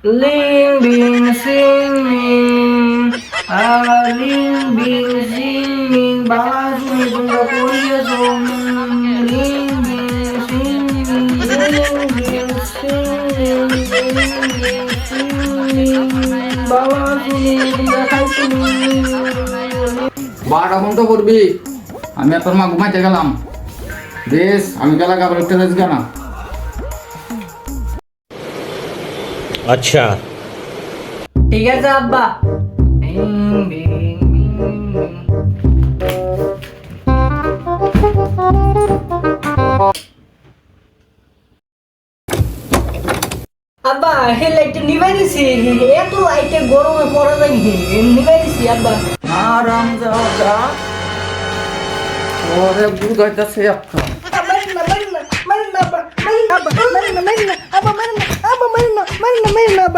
Link বিং সিং মিং লিং বিং সিং মিং বাবা তুমি তোমরা করিয়েছো লিং বিং সিং মিং লিং বিং সিং মিং লিং বিং সিং মিং বাবা তুমি তোমরা খাইছো 12টা ফোন তো করবি। আমি আর তোর মা ঘুমাইতে গেলাম। বেশ, আমি গেলা কাপড় উঠতে যাচ্ছি কেনা। अच्छा ঠিক আছে আব্বা বিং বিং বিং আব্বা হে লাইট নিভাই দিছি এত লাইটে গরমে পড়া যায় নিভাই দিছি আব্বা আরাম যা ওরে বুঝাইতেছে একটা। মারিনা